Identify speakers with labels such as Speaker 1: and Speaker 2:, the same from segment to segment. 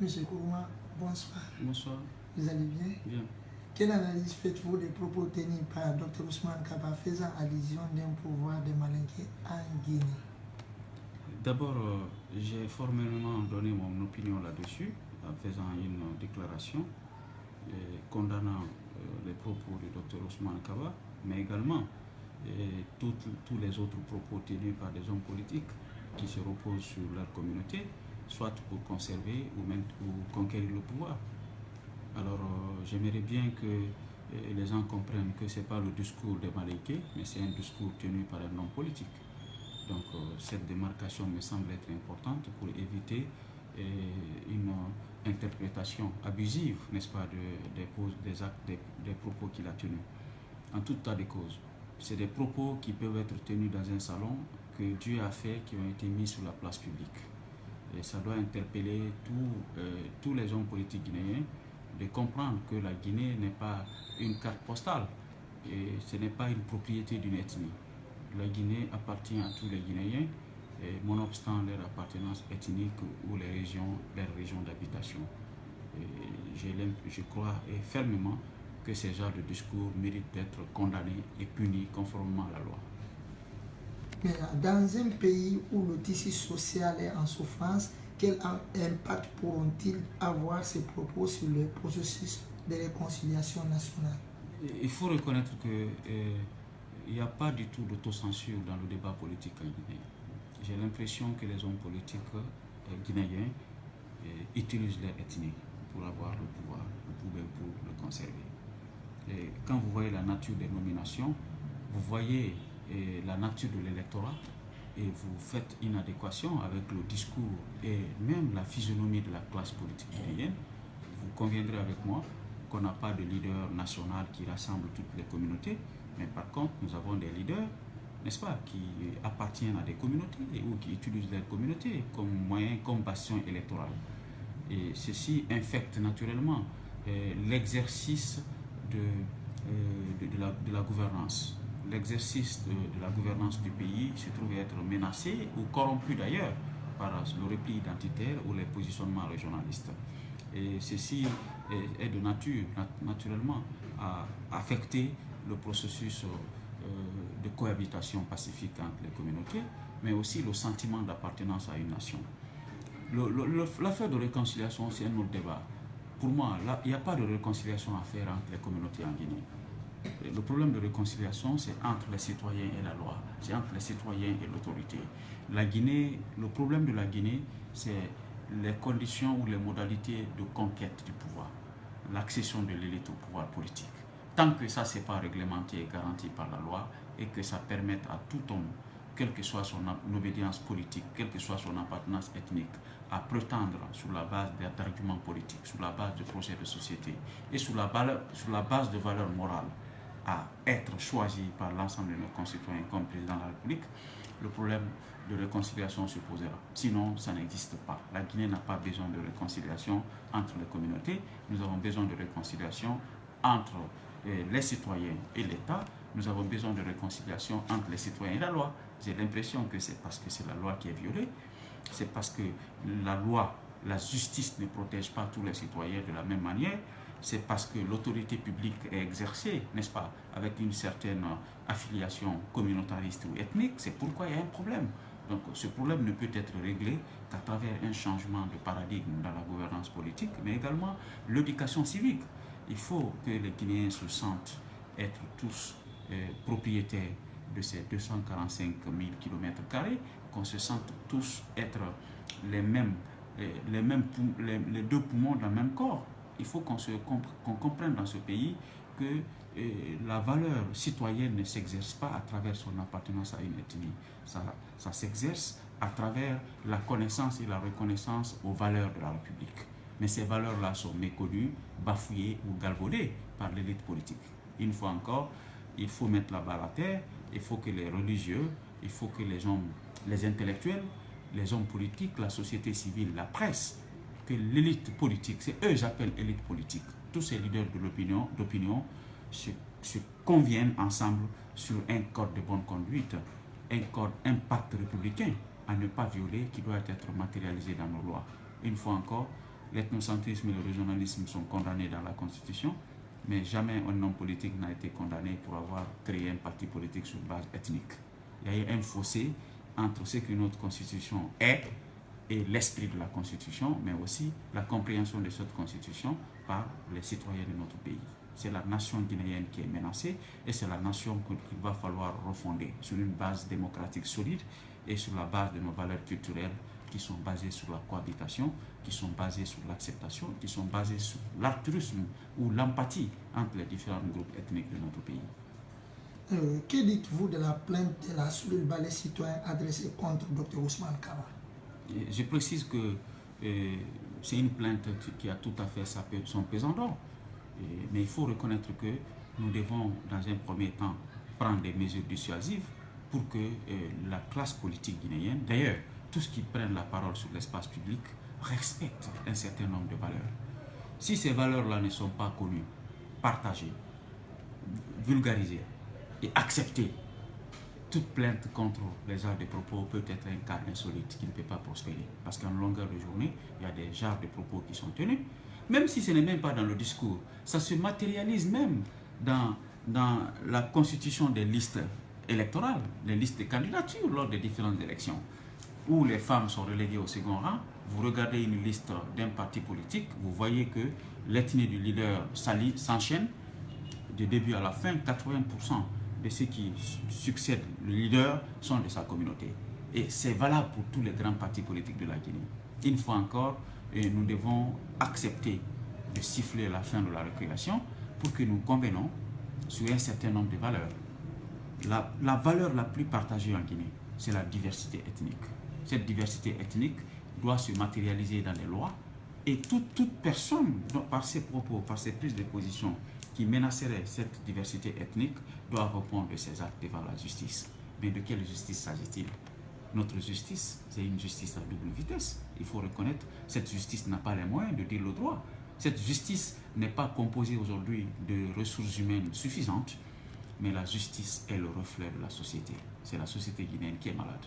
Speaker 1: Monsieur Kourouma, bonsoir.
Speaker 2: Bonsoir.
Speaker 1: Vous allez bien?
Speaker 2: Bien.
Speaker 1: Quelle analyse faites-vous des propos tenus par Dr Ousmane Kaba faisant allusion d'un pouvoir de Malinké en Guinée?
Speaker 2: D'abord, j'ai formellement donné mon opinion là-dessus en faisant une déclaration condamnant les propos du Dr Ousmane Kaba, mais également tous les autres propos tenus par des hommes politiques qui se reposent sur leur communauté, soit pour conserver ou même pour conquérir le pouvoir. Alors, j'aimerais bien que les gens comprennent que ce n'est pas le discours des Malinké, mais c'est un discours tenu par un homme politique. Donc, cette démarcation me semble être importante pour éviter une interprétation abusive, n'est-ce pas, des actes, des propos qu'il a tenus. En tout tas de causes, c'est des propos qui peuvent être tenus dans un salon que Dieu a fait, qui ont été mis sur la place publique. Et ça doit interpeller tous les hommes politiques guinéens de comprendre que la Guinée n'est pas une carte postale et ce n'est pas une propriété d'une ethnie. La Guinée appartient à tous les Guinéens, nonobstant leur appartenance ethnique ou leurs régions d'habitation. Je crois fermement que ces genres de discours méritent d'être condamnés et punis conformément à la loi.
Speaker 1: Mais dans un pays où le tissu social est en souffrance, quel impact pourront-ils avoir ces propos sur le processus de réconciliation nationale?
Speaker 2: Il faut reconnaître qu'il n'y a pas du tout d'autocensure dans le débat politique en Guinée. J'ai l'impression que les hommes politiques guinéens utilisent leur ethnie pour avoir le pouvoir, pour le conserver. Et quand vous voyez la nature des nominations, vous voyez la nature de l'électorat et vous faites une adéquation avec le discours et même la physionomie de la classe politique guinéenne, vous conviendrez avec moi qu'on n'a pas de leader national qui rassemble toutes les communautés, mais par contre nous avons des leaders, n'est-ce pas, qui appartiennent à des communautés ou qui utilisent leur communauté comme moyen, comme bastion électoral. Et ceci infecte naturellement l'exercice de la gouvernance. L'exercice de la gouvernance du pays se trouve être menacé ou corrompu d'ailleurs par le repli identitaire ou les positionnements régionalistes. Et ceci est de nature, naturellement, à affecter le processus de cohabitation pacifique entre les communautés, mais aussi le sentiment d'appartenance à une nation. L'affaire de réconciliation, c'est un autre débat. Pour moi, il n'y a pas de réconciliation à faire entre les communautés en Guinée. Le problème de réconciliation, c'est entre les citoyens et la loi, c'est entre les citoyens et l'autorité. La Guinée, le problème de la Guinée, c'est les conditions ou les modalités de conquête du pouvoir, l'accession de l'élite au pouvoir politique. Tant que ça, ce n'est pas réglementé et garanti par la loi et que ça permette à tout homme, quelle que soit son obédience politique, quelle que soit son appartenance ethnique, à prétendre sur la base d'arguments politiques, sur la base de projets de société et sur la base de valeurs morales, à être choisi par l'ensemble de nos concitoyens comme président de la République, le problème de réconciliation se posera. Sinon, ça n'existe pas. La Guinée n'a pas besoin de réconciliation entre les communautés. Nous avons besoin de réconciliation entre les citoyens et l'État. Nous avons besoin de réconciliation entre les citoyens et la loi. J'ai l'impression que c'est parce que c'est la loi qui est violée. C'est parce que la loi, la justice ne protège pas tous les citoyens de la même manière. C'est parce que l'autorité publique est exercée, n'est-ce pas, avec une certaine affiliation communautariste ou ethnique. C'est pourquoi il y a un problème. Donc ce problème ne peut être réglé qu'à travers un changement de paradigme dans la gouvernance politique, mais également l'éducation civique. Il faut que les Guinéens se sentent être tous propriétaires de ces 245 000 km², qu'on se sente tous être les deux poumons d'un même corps. Il faut qu'on comprenne dans ce pays que la valeur citoyenne ne s'exerce pas à travers son appartenance à une ethnie. Ça s'exerce à travers la connaissance et la reconnaissance aux valeurs de la République. Mais ces valeurs-là sont méconnues, bafouillées ou galvaudées par l'élite politique. Une fois encore, il faut mettre la balle à terre, il faut que les religieux, il faut que les intellectuels, les hommes politiques, la société civile, la presse, que l'élite politique, c'est eux j'appelle élite politique, tous ces leaders de d'opinion se conviennent ensemble sur un code de bonne conduite, un pacte républicain à ne pas violer qui doit être matérialisé dans nos lois. Une fois encore, l'ethnocentrisme et le régionalisme sont condamnés dans la Constitution, mais jamais un homme politique n'a été condamné pour avoir créé un parti politique sur base ethnique. Il y a eu un fossé entre ce que notre Constitution est et l'esprit de la Constitution, mais aussi la compréhension de cette Constitution par les citoyens de notre pays. C'est la nation guinéenne qui est menacée et c'est la nation qu'il va falloir refonder sur une base démocratique solide et sur la base de nos valeurs culturelles qui sont basées sur la cohabitation, qui sont basées sur l'acceptation, qui sont basées sur l'altruisme ou l'empathie entre les différents groupes ethniques de notre pays.
Speaker 1: Que dites-vous de la plainte de la cellule Balai citoyen adressée contre Dr Ousmane Kaba?
Speaker 2: Je précise que c'est une plainte qui a tout à fait son pesant d'or. Mais il faut reconnaître que nous devons, dans un premier temps, prendre des mesures dissuasives pour que la classe politique guinéenne, d'ailleurs, tous qui prennent la parole sur l'espace public, respectent un certain nombre de valeurs. Si ces valeurs-là ne sont pas connues, partagées, vulgarisées et acceptées, toute plainte contre les genres de propos peut être un cas insolite qui ne peut pas prospérer. Parce qu'en longueur de journée, il y a des genres de propos qui sont tenus. Même si ce n'est même pas dans le discours, ça se matérialise même dans la constitution des listes électorales, des listes de candidatures lors des différentes élections, où les femmes sont reléguées au second rang. Vous regardez une liste d'un parti politique, vous voyez que l'ethnie du leader s'enchaîne du début à la fin. 80% de ceux qui succèdent le leader sont de sa communauté. Et c'est valable pour tous les grands partis politiques de la Guinée. Une fois encore, nous devons accepter de siffler la fin de la récréation pour que nous convenons sur un certain nombre de valeurs. La valeur la plus partagée en Guinée, c'est la diversité ethnique. Cette diversité ethnique doit se matérialiser dans les lois et toute personne, par ses propos, par ses prises de position, qui menacerait cette diversité ethnique doit répondre de ses actes devant la justice. Mais de quelle justice s'agit-il? Notre justice, c'est une justice à double vitesse. Il faut reconnaître, cette justice n'a pas les moyens de dire le droit. Cette justice n'est pas composée aujourd'hui de ressources humaines suffisantes, mais la justice est le reflet de la société. C'est la société guinéenne qui est malade.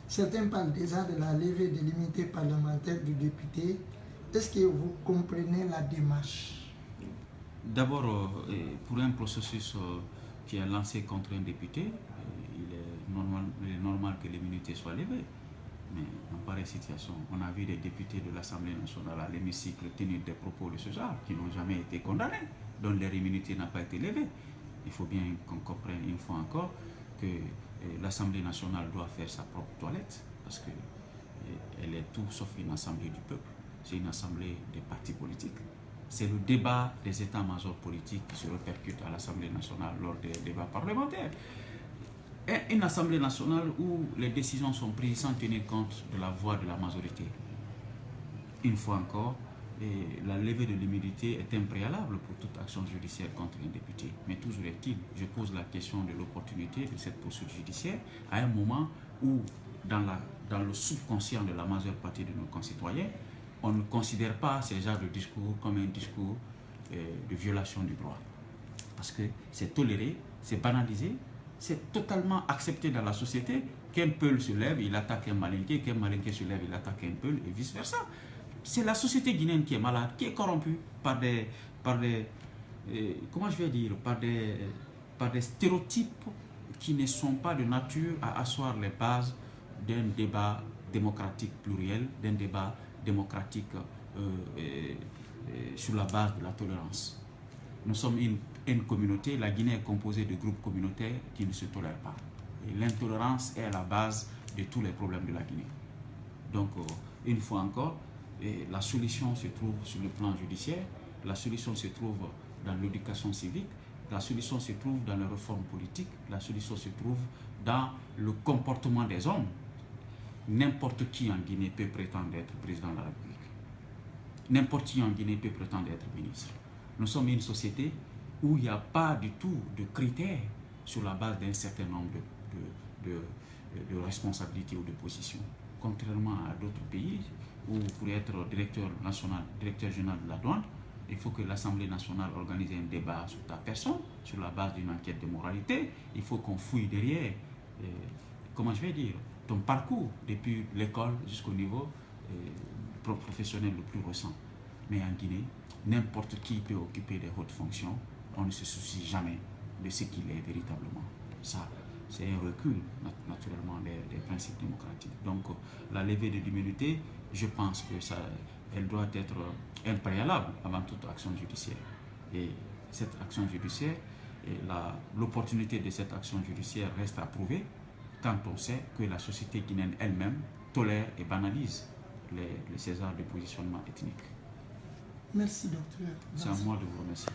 Speaker 1: Certains parlent déjà de la levée des l'immunité parlementaire du député. Est-ce que vous comprenez la démarche?
Speaker 2: D'abord, pour un processus qui est lancé contre un député, il est normal que l'immunité soit levée. Mais en pareille situation, on a vu des députés de l'Assemblée nationale à l'hémicycle tenir des propos de ce genre qui n'ont jamais été condamnés, dont leur immunité n'a pas été levée. Il faut bien qu'on comprenne une fois encore que l'Assemblée nationale doit faire sa propre toilette parce qu'elle est tout sauf une assemblée du peuple. C'est une assemblée des partis politiques. C'est le débat des états-majors politiques qui se répercute à l'Assemblée nationale lors des débats parlementaires. Et une Assemblée nationale où les décisions sont prises sans tenir compte de la voix de la majorité. Une fois encore, la levée de l'immunité est un préalable pour toute action judiciaire contre un député. Mais toujours est-il, je pose la question de l'opportunité de cette poursuite judiciaire à un moment où, dans le subconscient de la majeure partie de nos concitoyens, on ne considère pas ces genres de discours comme un discours de violation du droit. Parce que c'est toléré, c'est banalisé, c'est totalement accepté dans la société. Qu'un peul se lève, il attaque un malinqué, qu'un malinqué se lève, il attaque un peul, et vice-versa. C'est la société guinéenne qui est malade, qui est corrompue par des stéréotypes qui ne sont pas de nature à asseoir les bases d'un débat démocratique pluriel, d'un débat démocratique sur la base de la tolérance. Nous sommes une communauté, la Guinée est composée de groupes communautaires qui ne se tolèrent pas. Et l'intolérance est à la base de tous les problèmes de la Guinée. Donc, une fois encore, la solution se trouve sur le plan judiciaire, la solution se trouve dans l'éducation civique, la solution se trouve dans les réformes politiques, la solution se trouve dans le comportement des hommes. N'importe qui en Guinée peut prétendre être président de la République. N'importe qui en Guinée peut prétendre être ministre. Nous sommes une société où il n'y a pas du tout de critères sur la base d'un certain nombre de responsabilités ou de positions. Contrairement à d'autres pays où pour être directeur général de la douane, il faut que l'Assemblée nationale organise un débat sur ta personne, sur la base d'une enquête de moralité. Il faut qu'on fouille derrière, ton parcours depuis l'école jusqu'au niveau professionnel le plus récent. Mais en Guinée, n'importe qui peut occuper des hautes fonctions. On ne se soucie jamais de ce qu'il est véritablement. Ça, c'est un recul, naturellement, des principes démocratiques. Donc, la levée de l'immunité, je pense que elle doit être un préalable avant toute action judiciaire. Et cette action judiciaire, l'opportunité de cette action judiciaire reste à prouver quand on sait que la société guinéenne elle-même tolère et banalise les césars de positionnement ethnique.
Speaker 1: Merci, docteur.
Speaker 2: C'est à moi de vous remercier.